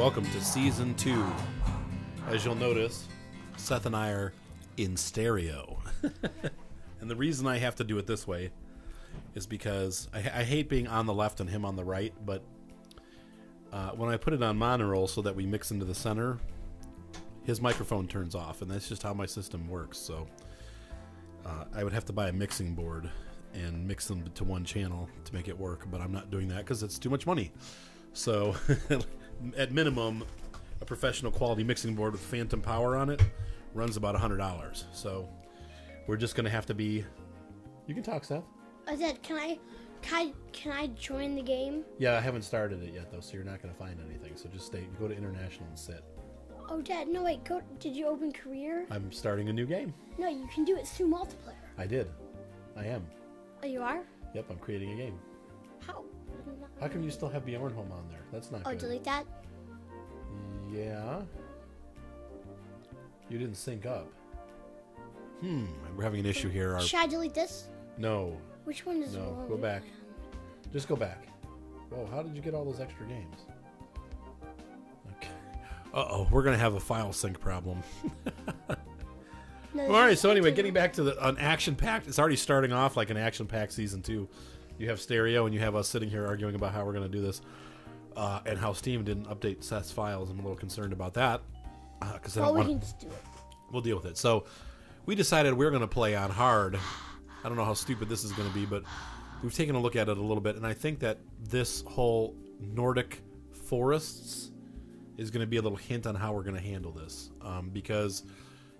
welcome to Season 2. As you'll notice, Seth and I are in stereo. And the reason I have to do it this way is because I hate being on the left and him on the right, but when I put it on monorail so that we mix into the center, his microphone turns off, and that's just how my system works. So I would have to buy a mixing board and mix them to one channel to make it work, but I'm not doing that because it's too much money. So at minimum, a professional quality mixing board with phantom power on it runs about $100. So we're just going to have to be... You can talk, Seth. Dad, can I join the game? Yeah, I haven't started it yet, though, so you're not going to find anything. So just go to international and sit. Oh, Dad, no, wait. Did you open career? I'm starting a new game. No, you can do it through multiplayer. I did. I am. Oh, you are? Yep, I'm creating a game. How? How come you still have Bjorn Home on there? That's not good. Oh, delete that? Yeah. You didn't sync up. We're having an issue here. Should I delete this? No. Which one is No, wrong? go back. Just go back. Whoa, how did you get all those extra games? Okay. Uh-oh, we're going to have a file sync problem. No, all right, so anyway, getting back to an action-packed... It's already starting off like an action-packed Season 2. You have stereo, and you have us sitting here arguing about how we're going to do this. And how Steam didn't update Seth's files. I'm a little concerned about that. Well, we can just do it. We'll deal with it. So we decided we're going to play on hard. I don't know how stupid this is going to be, but we've taken a look at it a little bit, and I think that this whole Nordic forests is going to be a little hint on how we're going to handle this, because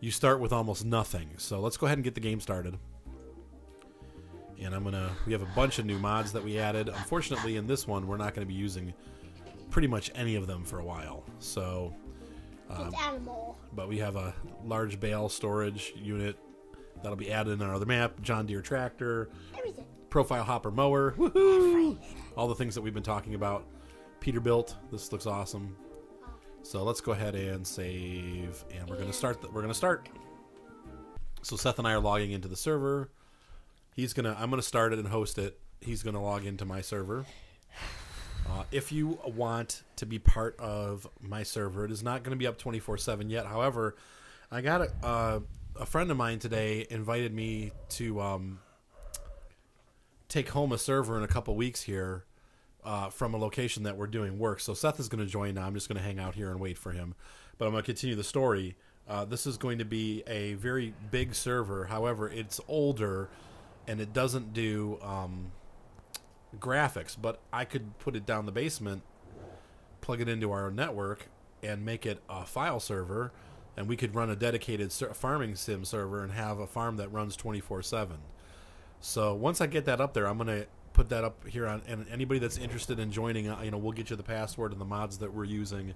you start with almost nothing. So let's go ahead and get the game started. And we have a bunch of new mods that we added. Unfortunately, in this one, we're not going to be using pretty much any of them for a while. So, It's animal. but we have a large bale storage unit that'll be added in our other map. John Deere tractor, Everything. profile hopper mower, woohoo! All the things that we've been talking about. Peterbilt. This looks awesome. So let's go ahead and save, and we're going to start. We're going to start. So Seth and I are logging into the server. I'm gonna start it and host it. He's gonna log into my server. If you want to be part of my server, it is not gonna be up 24/7 yet. However, I got a friend of mine today invited me to take home a server in a couple weeks here from a location that we're doing work. So Seth is gonna join now. I'm just gonna hang out here and wait for him. But I'm gonna continue the story. This is going to be a very big server. However, it's older. And it doesn't do graphics, but I could put it down the basement, plug it into our network, and make it a file server, and we could run a dedicated farming sim server and have a farm that runs 24/7. So once I get that up there, I'm going to put that up here on, and anybody that's interested in joining, we'll get you the password and the mods that we're using,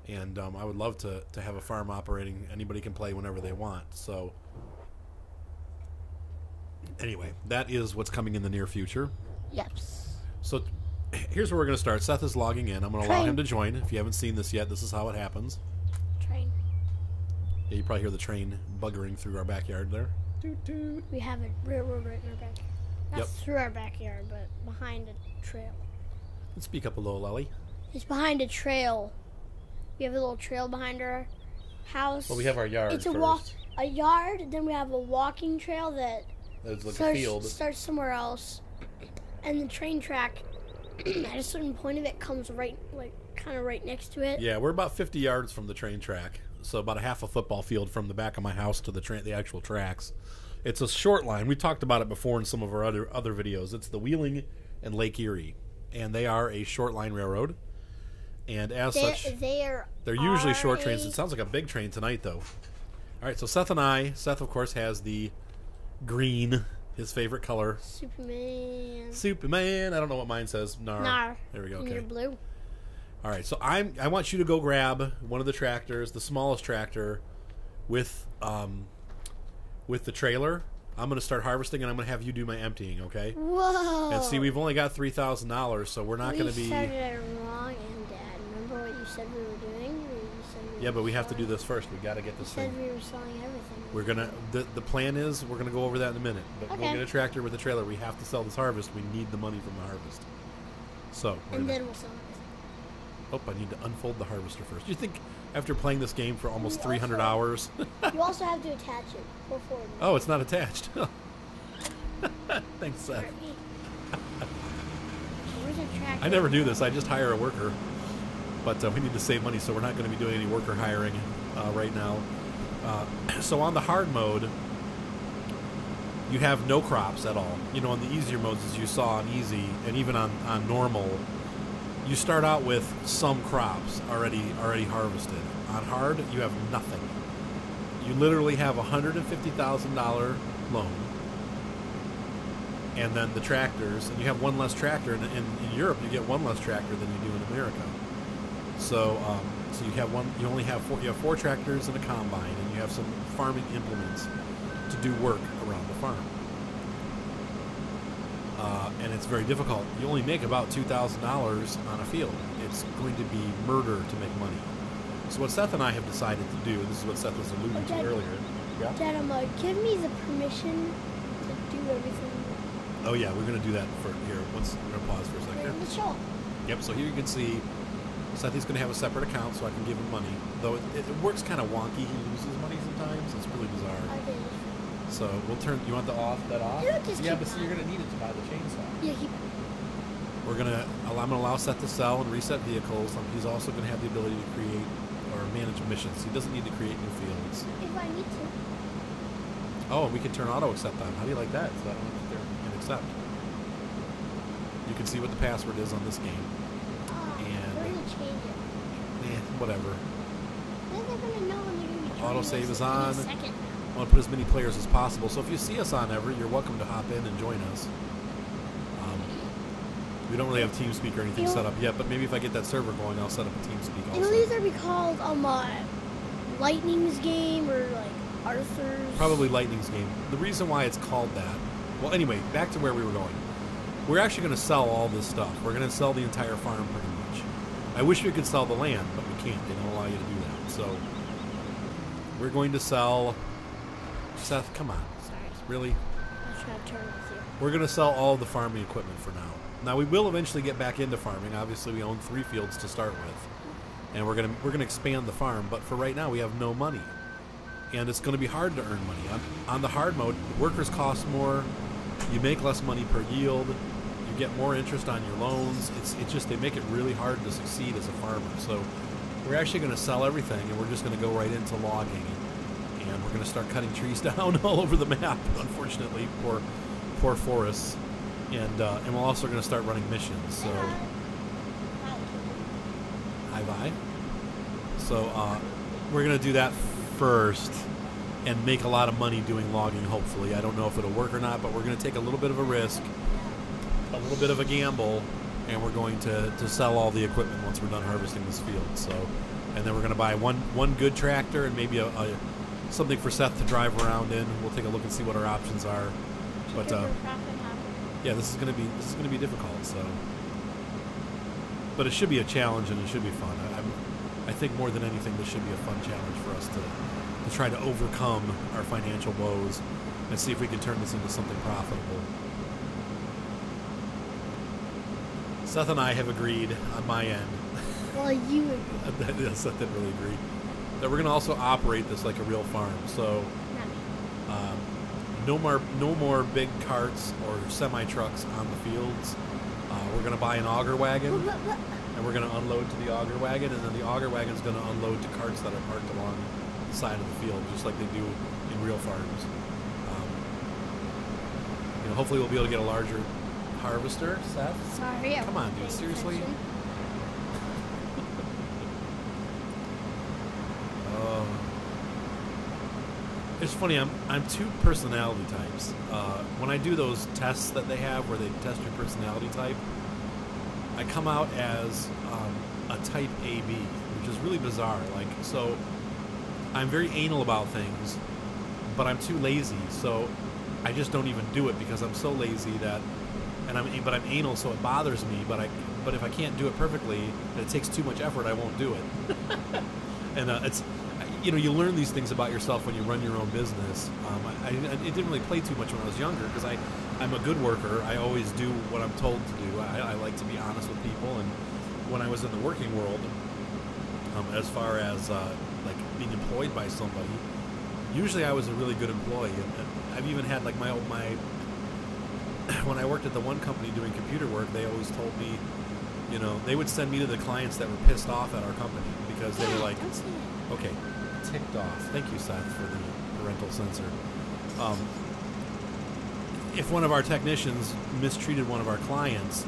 and I would love to have a farm operating. Anybody can play whenever they want. So anyway, that is what's coming in the near future. Yes. So here's where we're going to start. Seth is logging in. I'm going to allow him to join. If you haven't seen this yet, this is how it happens. Train. Yeah, you probably hear the train buggering through our backyard there. Toot, toot. We have a railroad right in our backyard. Not through our backyard, but behind a trail. Let's speak up a little, Ellie. It's behind a trail. We have a little trail behind our house. Well, we have our yard It's first. a yard, then we have a walking trail that It's like a field. starts somewhere else, and the train track at a certain point of it comes kind of right next to it. Yeah, we're about 50 yards from the train track, so about a half a football field from the back of my house to the actual tracks. It's a short line. We talked about it before in some of our other videos. It's the Wheeling and Lake Erie, and they are a short line railroad. And as such, they're usually short trains. It sounds like a big train tonight, though. All right, so Seth, of course, has the green, his favorite color. Superman. I don't know what mine says. Nar. There we go. Okay. And you're blue. All right, so I want you to go grab one of the tractors, the smallest tractor, with the trailer. I'm going to start harvesting, and I'm going to have you do my emptying, okay? Whoa. And see, we've only got $3,000, so we're not going to be... You said it wrong, Dad. Remember what you said we were doing? Yeah, but we have to do this first. We got to get this thing. You said we were selling everything. We're gonna. The plan is we're gonna go over that in a minute. But Okay. Go get a tractor with a trailer. We have to sell this harvest. We need the money from the harvest. So. And then we'll sell everything. Oh, I need to unfold the harvester first. Do you think after playing this game for almost You 300 also- hours... You also have to attach it before. Oh, it's not attached. Thanks, Seth. Where's the tractor? I never do this. I just hire a worker. But we need to save money, so we're not going to be doing any worker hiring right now. So on the hard mode, you have no crops at all. You know, on the easier modes, as you saw on easy, and even on normal, you start out with some crops already harvested. On hard, you have nothing. You literally have a $150,000 loan, and then the tractors, and you have one less tractor. In Europe, you get one less tractor than you do in America. So, so you only have four tractors and a combine, and you have some farming implements to do work around the farm. And it's very difficult. You only make about $2,000 on a field. It's going to be murder to make money. So what Seth and I have decided to do, this is what Seth was alluding to earlier. Yeah? Dad, give me the permission to do everything. Oh yeah, we're going to do that for here. We're going to pause for a second. The show. Yep. So here you can see Seth is going to have a separate account, so I can give him money. Though it works kind of wonky. He loses money sometimes. It's really bizarre. Okay. So we'll turn. You want that off? Yeah, just Yeah, keep but see, you're gonna need it to buy the chainsaw. Yeah, keep. I'm gonna allow Seth to sell and reset vehicles. He's also gonna have the ability to create or manage missions. He doesn't need to create new fields. If I need to. Oh, and we can turn auto accept on. How do you like that? So I don't have to sit there and accept. You can see what the password is on this game. And we're gonna change it. Whatever. Then they're gonna know when they're gonna be. Autosave is on. Second. I want to put as many players as possible. So if you see us on ever, you're welcome to hop in and join us. We don't really have TeamSpeak or anything set up yet, but maybe if I get that server going, I'll set up a TeamSpeak also. It'll either be called Lightning's game or like Arthur's. Probably Lightning's game. The reason why it's called that. Well, anyway, back to where we were going. We're actually going to sell all this stuff. We're going to sell the entire farm pretty much. I wish we could sell the land, but we can't. They don't allow you to do that. So we're going to sell. Seth, come on. Sorry. Really? I'm trying to turn with you. We're going to sell all the farming equipment for now. Now, we will eventually get back into farming. Obviously, we own 3 fields to start with. And we're gonna expand the farm. But for right now, we have no money. And it's going to be hard to earn money. On the hard mode, workers cost more. You make less money per yield. You get more interest on your loans. It's just, they make it really hard to succeed as a farmer. So we're actually going to sell everything, and we're just going to go right into logging. And we're going to start cutting trees down all over the map, unfortunately, poor forests. And we're also going to start running missions. So, hi, bye. So we're going to do that first and make a lot of money doing logging, hopefully. I don't know if it'll work or not, but we're going to take a little bit of a risk, a little bit of a gamble, and we're going to sell all the equipment once we're done harvesting this field. So, and then we're going to buy one good tractor and maybe something for Seth to drive around in. We'll take a look and see what our options are. But yeah, this is going to be difficult. So, but it should be a challenge and it should be fun. I think more than anything, this should be a fun challenge for us to try to overcome our financial woes and see if we can turn this into something profitable. Seth and I have agreed on my end. Well, you agree. Seth didn't really agree. That we're going to also operate this like a real farm. So no more big carts or semi-trucks on the fields. We're going to buy an auger wagon, and we're going to unload to the auger wagon, and then the auger wagon is going to unload to carts that are parked along the side of the field, just like they do in real farms. Hopefully we'll be able to get a larger harvester. Seth? Sorry. Come on, dude. Seriously? It's funny, I'm 2 personality types. When I do those tests that they have where they test your personality type, I come out as a type AB, which is really bizarre. Like, so I'm very anal about things, but I'm too lazy, so I just don't even do it because I'm so lazy that, but I'm anal, so it bothers me. But if I can't do it perfectly, and it takes too much effort, I won't do it. And it's. You learn these things about yourself when you run your own business. It didn't really play too much when I was younger because I'm a good worker. I always do what I'm told to do. I like to be honest with people, and when I was in the working world, as far as like being employed by somebody, usually I was a really good employee, and I've even had like my when I worked at the one company doing computer work, they always told me, you know, they would send me to the clients that were pissed off at our company because they were like, okay, ticked off. Thank you, Seth, for the parental censor. If one of our technicians mistreated one of our clients,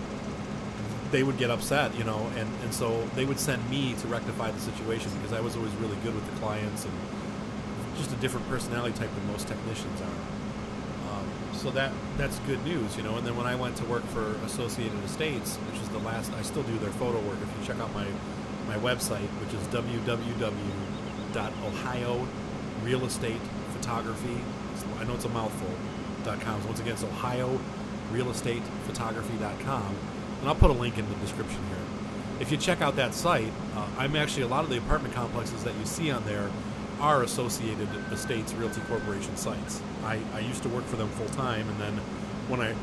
they would get upset, you know, and so they would send me to rectify the situation because I was always really good with the clients and just a different personality type than most technicians are. So that's good news, you know. And then when I went to work for Associated Estates, which is the last, I still do their photo work. If you check out my website, which is www.ohiorealestatephotography, I know it's a mouthful, .com. So once again, it's ohiorealestatephotography.com. And I'll put a link in the description here. If you check out that site, I'm actually, a lot of the apartment complexes that you see on there are Associated Estates Realty Corporation sites. I used to work for them full time, and then when I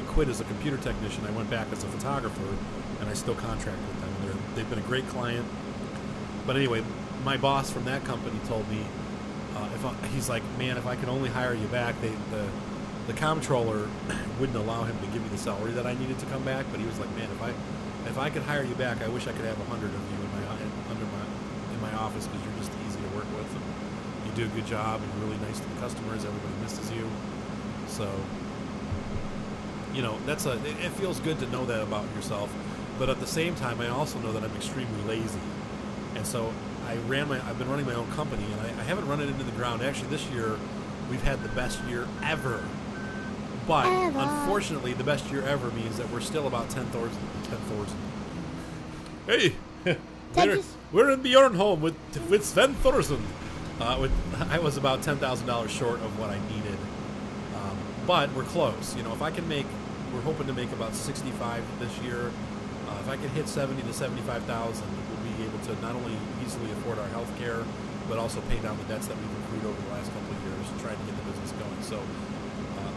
quit as a computer technician, I went back as a photographer, and I still contract with them. They've been a great client. But anyway, my boss from that company told me, he's like, man, if I could only hire you back, the comptroller wouldn't allow him to give me the salary that I needed to come back. But he was like, man, if I could hire you back, I wish I could have 100 of you in my office because you're just easy to work with. And you do a good job and you're really nice to the customers. Everybody misses you. So, you know, it feels good to know that about yourself. But at the same time, I also know that I'm extremely lazy. And so I've been running my own company, and I haven't run it into the ground. Actually, this year we've had the best year ever. But unfortunately, the best year ever means that we're still about 10,000. Hey, we're in Bjornholm with Sven Thorsen. I was about $10,000 short of what I needed, but we're close. You know, if I can we're hoping to make about 65 this year. If I could hit 70 to 75,000, we'll be able to not only easily afford our health care, but also pay down the debts that we've accrued over the last couple of years, trying to get the business going. So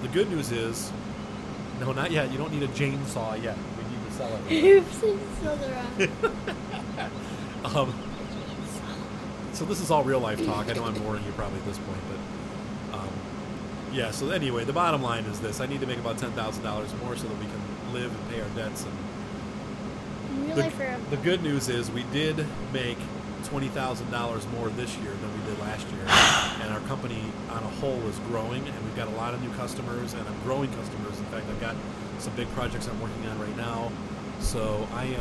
the good news is, no, not yet. You don't need a chainsaw yet. We need to sell it. So this is all real life talk. I know I'm boring you probably at this point, but yeah. So anyway, the bottom line is this: I need to make about $10,000 more so that we can live and pay our debts. And the good news is we did make $20,000 more this year than we did last year, and our company on a whole is growing, and we've got a lot of new customers, and I'm growing customers. In fact, I've got some big projects I'm working on right now, so I'm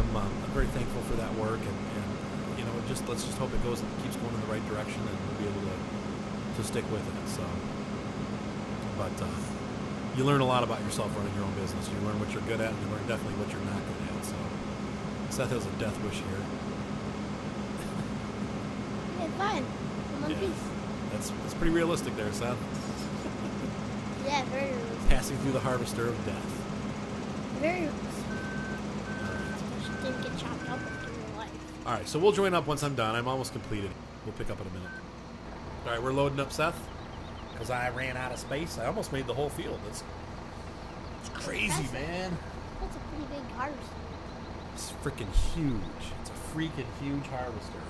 very thankful for that work, and you know, let's just hope it keeps going in the right direction, and we'll be able to stick with it. So, but you learn a lot about yourself running your own business. You learn what you're good at, and you learn definitely what you're not good at. So Seth has a death wish here. Fine. Yeah. That's pretty realistic there, Seth. Yeah, very realistic. Passing through the harvester of death. Very realistic. Just didn't get chopped up in real life. Alright, so we'll join up once I'm done. I'm almost completed. We'll pick up in a minute. Alright, we're loading up, Seth. Because I ran out of space. I almost made the whole field. It's crazy, man. That's a pretty big harvester. It's freaking huge. It's a freaking huge harvester.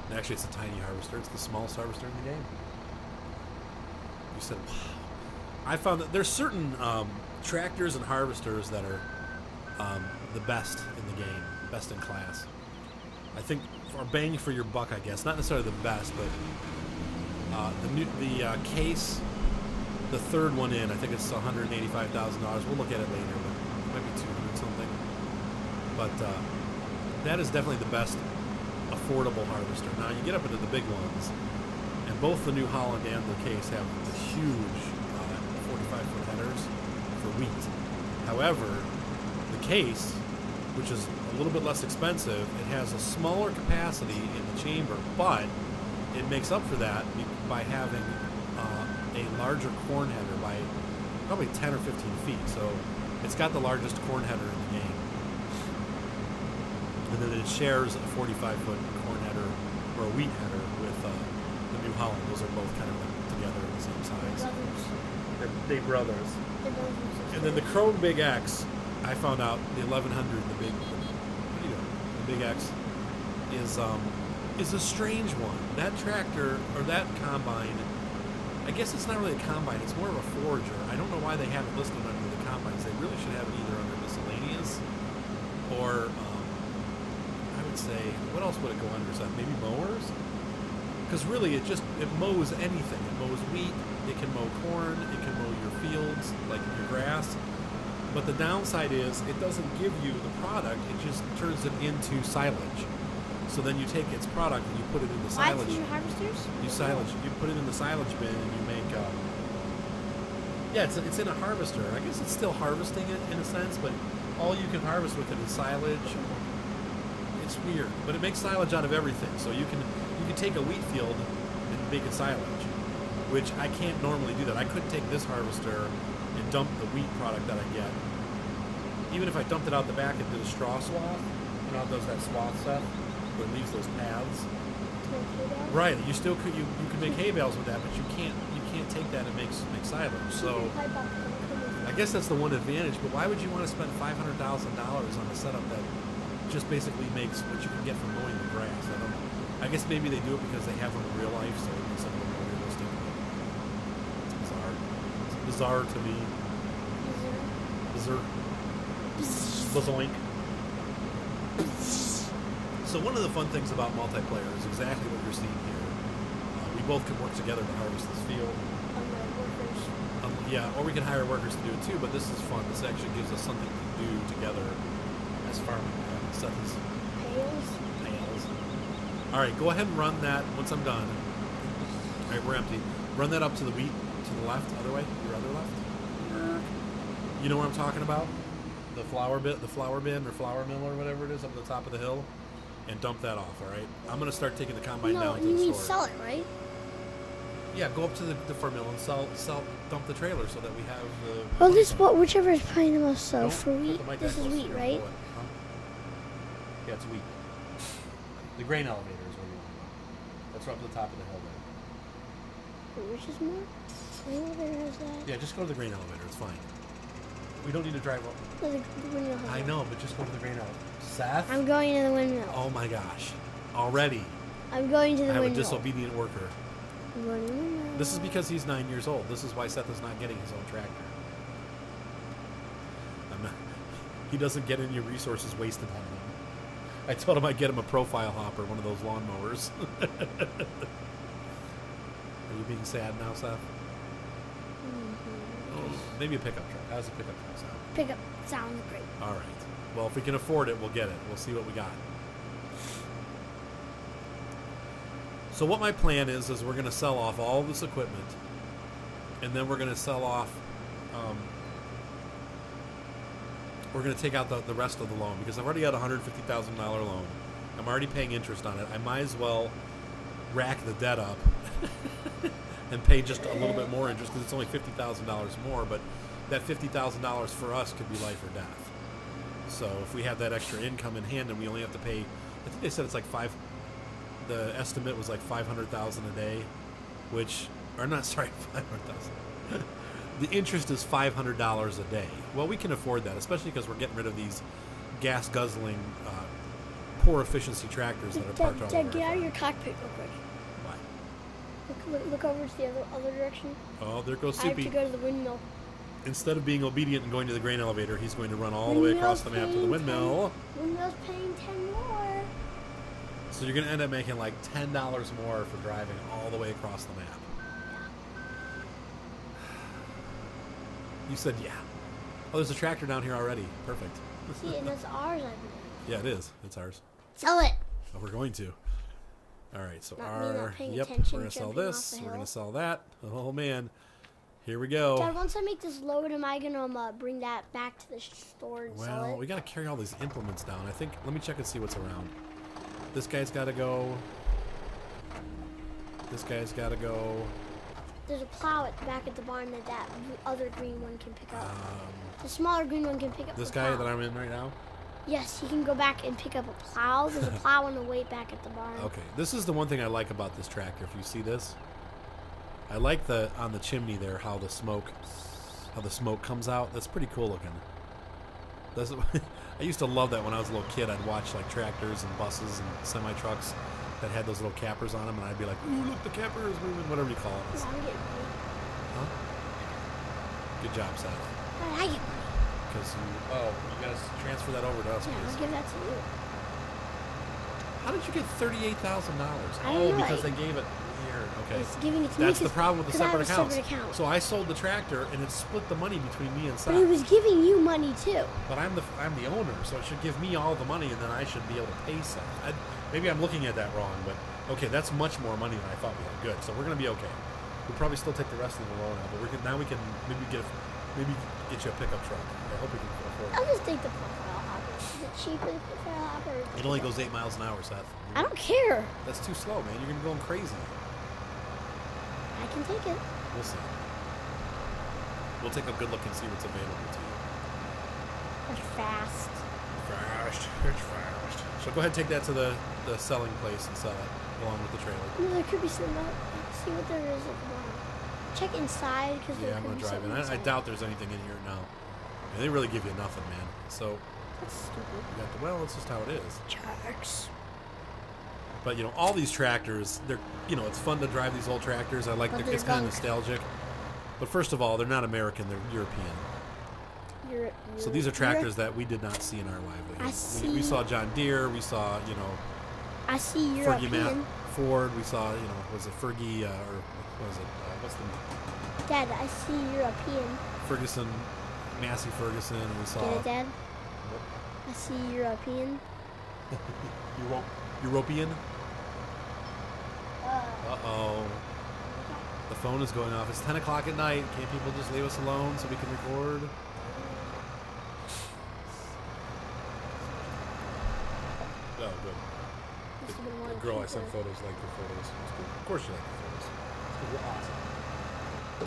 Actually, it's a tiny harvester. It's the smallest harvester in the game. You said, wow. I found that there's certain tractors and harvesters that are the best in the game, best in class. I think for bang for your buck, I guess. Not necessarily the best, but the case, the third one in, I think it's $185,000. We'll look at it later, but it might be 200 something. But that is definitely the best affordable harvester. Now you get up into the big ones, and both the New Holland and the case have the huge 45-foot headers for wheat. However, the case, which is a little bit less expensive, it has a smaller capacity in the chamber, but it makes up for that by having a larger corn header by probably 10 or 15 feet. So it's got the largest corn header in the game. And then it shares a 45-foot corn header or a wheat header with the New Holland. Those are both kind of together in the same size. Brothers. They're brothers. And then the Chrome Big X, I found out the 1100, the big, what are you doing? The Big X is a strange one. That tractor or that combine, I guess it's not really a combine. It's more of a forager. I don't know why they have it listed under the combines. They really should have it either under miscellaneous or I would say, what else would it go under? Seth? Maybe mowers? Because really, it mows anything. It mows wheat. It can mow corn. It can mow your fields, like your grass. But the downside is it doesn't give you the product. It just turns it into silage. So then you take its product and you put it into silage. Harvesters? You put it in the silage bin and you make. Yeah, it's in a harvester. I guess it's still harvesting it in a sense, but all you can harvest with it is silage. It's weird, but it makes silage out of everything. So you can take a wheat field and make it silage, which I can't normally do that. I couldn't take this harvester and dump the wheat product that I get. Even if I dumped it out the back and did a straw swath, you know how it does that swath stuff where it leaves those paths. Right, you still could you can make hay bales with that, but you can't take that and make silage. So I guess that's the one advantage. But why would you want to spend $500,000 on a setup that just basically makes what you can get from mowing the grass? I don't know. I guess maybe they do it because they have them in real life, so it makes it a little more realistic. It's bizarre. It's bizarre to me. Bizarre. Bazoink. So one of the fun things about multiplayer is exactly what you're seeing here. We both can work together to harvest this field. Yeah, or we can hire workers to do it too, but this is fun. This actually gives us something to do together as farming. Pails. All right, go ahead and run that once I'm done. All right, we're empty. Run that up to the wheat, to the left, other way, your other left. You know what I'm talking about? The flour bin or flour mill or whatever it is up at the top of the hill, and dump that off. All right. I'm gonna start taking the combine down to the store. You sell it, right? Yeah, go up to the farm mill and dump the trailer so that we have the. Well, whichever is paying the most. So for wheat, this is wheat, right? Huh? Yeah, it's wheat. The grain elevator is where you want to go. That's right up to the top of the hill there. Which is more? Grain elevator has that? Yeah, just go to the grain elevator. It's fine. We don't need to drive up. The windmill has I know, but just go to the grain elevator. Seth? I'm going to the windmill. Oh my gosh. Already. I'm going to the windmill. I have a disobedient worker. I'm going to the windmill. This is because he's 9 years old. This is why Seth is not getting his own tractor. He doesn't get any resources wasted on him. I told him I'd get him a profile hopper, one of those lawnmowers. Are you being sad now, Seth? Mm-hmm. Oh, maybe a pickup truck. How's a pickup truck sound? Pickup sounds great. All right. Well, if we can afford it, we'll get it. We'll see what we got. So what my plan is we're going to sell off all this equipment, and then we're going to sell off, we're going to take out the rest of the loan, because I've already got a $150,000 loan. I'm already paying interest on it. I might as well rack the debt up and pay just a little bit more interest, because it's only $50,000 more, but that $50,000 for us could be life or death. So if we have that extra income in hand and we only have to pay, I think they said it's like the estimate was like $500,000 a day, which, or not, sorry, 500,000. The interest is $500 a day. Well, we can afford that, especially because we're getting rid of these gas guzzling, poor efficiency tractors that are parked all over. Dad, get out of your cockpit real quick. Why? Look over to the other direction. Oh, there goes I have Soupy. to go to the windmill. Instead of being obedient and going to the grain elevator, he's going to run all the way across the map to the windmill. Windmill's paying 10 more. So you're going to end up making like $10 more for driving all the way across the map. You said yeah. Oh, there's a tractor down here already. Perfect. See, and that's ours, I believe. Yeah, it is. It's ours. Sell it. Oh, we're going to. All right, so not paying yep, attention, we're going to sell jumping this. off the We're going hill. to sell that. Oh, man. Here we go. Dad, once I make this load, am I going to bring that back to the store and sell Well, it? we got to carry all these implements down. I think, let me check and see what's around. This guy's got to go. This guy's got to go. There's a plow back at the barn that other green one can pick up. The smaller green one can pick up This the guy plow. that I'm in right now? Yes, he can go back and pick up a plow. There's a plow on the way back at the barn. Okay, this is the one thing I like about this tractor. If you see this, I like on the chimney there how the smoke how the smoke comes out. That's pretty cool looking. That's, I used to love that when I was a little kid. I'd watch like tractors and buses and semi trucks that had those little cappers on them, and I'd be like, "Ooh, look, the capper is moving," whatever you call it. Yeah, I'm getting money. Huh? Good job, Seth. How did I get money? Because you gotta transfer that over to us, Yeah, please. I'll give that to you. How did you get $38,000? I don't know. Because they gave it here. Okay. It's giving it to me. That's the problem with the 'cause I have separate a accounts. separate account. So I sold the tractor, and it split the money between me and Seth. But it was giving you money too. But I'm the owner, so it should give me all the money, and then I should be able to pay Seth. Maybe I'm looking at that wrong, but okay, that's much more money than I thought we had. Good, so we're gonna be okay. We'll probably still take the rest of the loan out, but we can maybe get you a pickup truck. I hope we can afford it. I'll just take the profile hopper. Is it cheaper the profile hopper? It only goes 8 miles an hour, Seth. I don't care. That's too slow, man. You're gonna be going crazy. I can take it. We'll see. We'll take a good look and see what's available to you. It's fast. It's fast. So go ahead and take that to the selling place and sell it along with the trailer. No, there could be some. Let's see what there is at the bottom. Check inside because Yeah, I'm gonna drive in. I doubt there's anything in here now. And they really give you nothing, man. So That's stupid. you got well, it's just how it is. Sharks. But all these tractors, they're it's fun to drive these old tractors. I like But it's they're kind of bunk. nostalgic. But first of all, they're not American; they're European. So these are tractors that we did not see in our livelihood. We saw John Deere. We saw I see Fergie European. Ford. We saw was it Fergie or what was it? What's the Dad, I see European. Ferguson, Massey Ferguson. We saw. Get it, Dad? I see European. European. Uh-oh. The phone is going off. It's 10 o'clock at night. Can't people just leave us alone so we can record? Oh, good. The girl I sent photos liked your photos. It's good. Of course you like the photos. You're awesome.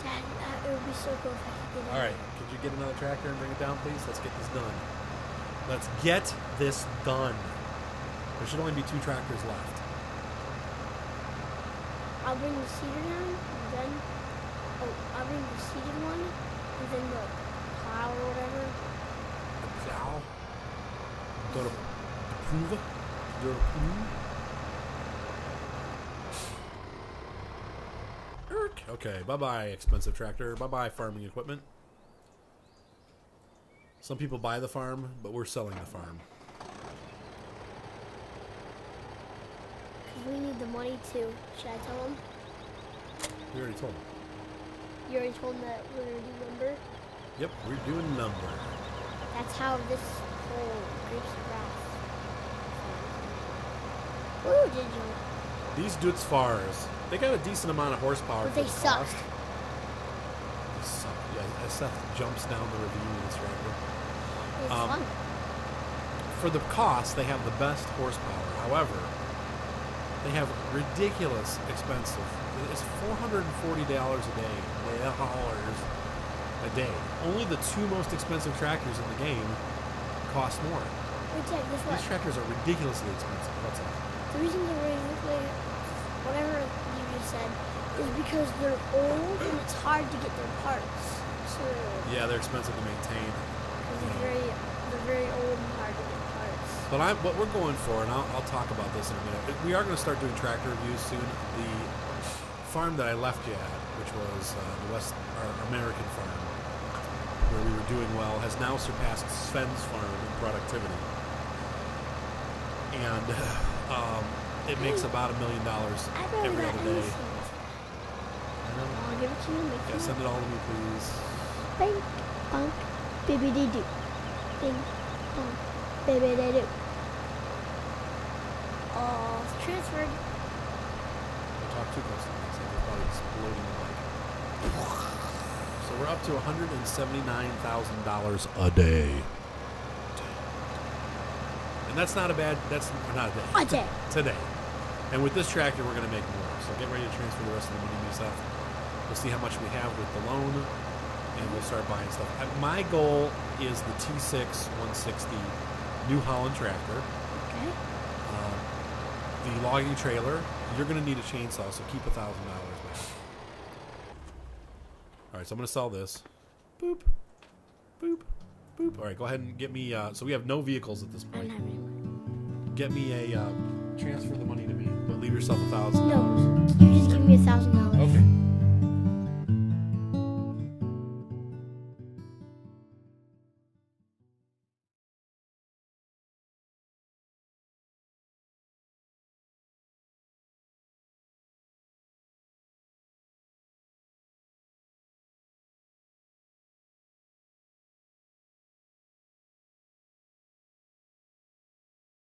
Dad, it would be so cool if I could get it. All right. Could you get another tractor and bring it down, please? Let's get this done. Let's get this done. There should only be 2 tractors left. I'll bring the cedar down, and then I'll bring the seeded one, and then the plow or whatever. The plow? Go to prove? Okay, bye-bye, expensive tractor. Bye-bye, farming equipment. Some people buy the farm, but we're selling the farm. Because we need the money too. Should I tell them? We already told them. You already told them that we're going to do lumber? Yep, we're doing lumber. That's how this whole grapes of wrath. Ooh, did you? These Dutz Fars, they got a decent amount of horsepower. But for they the suck. cost. They suck. Yeah, as Seth jumps down the ravine in this tractor. It's fun. For the cost, they have the best horsepower. However, they have ridiculous expensive. It's $440 a day. A day. Only the 2 most expensive tractors in the game cost more. Wait, Dad, guess what? These tractors are ridiculously expensive. What's up? The reason they're ridiculously, whatever you just said, is because they're old and it's hard to get their parts. So Yeah, they're expensive to maintain. they're very old and hard to get parts. But what we're going for, and I'll talk about this in a minute. We are going to start doing tractor reviews soon. The farm that I left you at, which was our American farm, where we were doing well, has now surpassed Sven's farm in productivity. And it makes about $1 million every other day. I know. I'll give it to you. Yeah, send it all to me, please. Bing, bonk, bibbidi doo. Bing, bonk, bibbidi doo. Oh, it's transferred. Don't talk too close to me, so it's probably exploding the mic. So we're up to $179,000 a day. And that's not a bad, not a day. A day. Today. And with this tractor, we're going to make more. So get ready to transfer the rest of the money to yourself. We'll see how much we have with the loan, and we'll start buying stuff. My goal is the T6 160 New Holland tractor. Okay. The logging trailer, you're going to need a chainsaw, so keep $1,000 back. All right, so I'm going to sell this. Boop. Boop. Boop. All right, go ahead and get me. So we have no vehicles at this I don't point. have any money. Get me a transfer the money to me, but leave yourself $1,000. No, you just give me $1,000.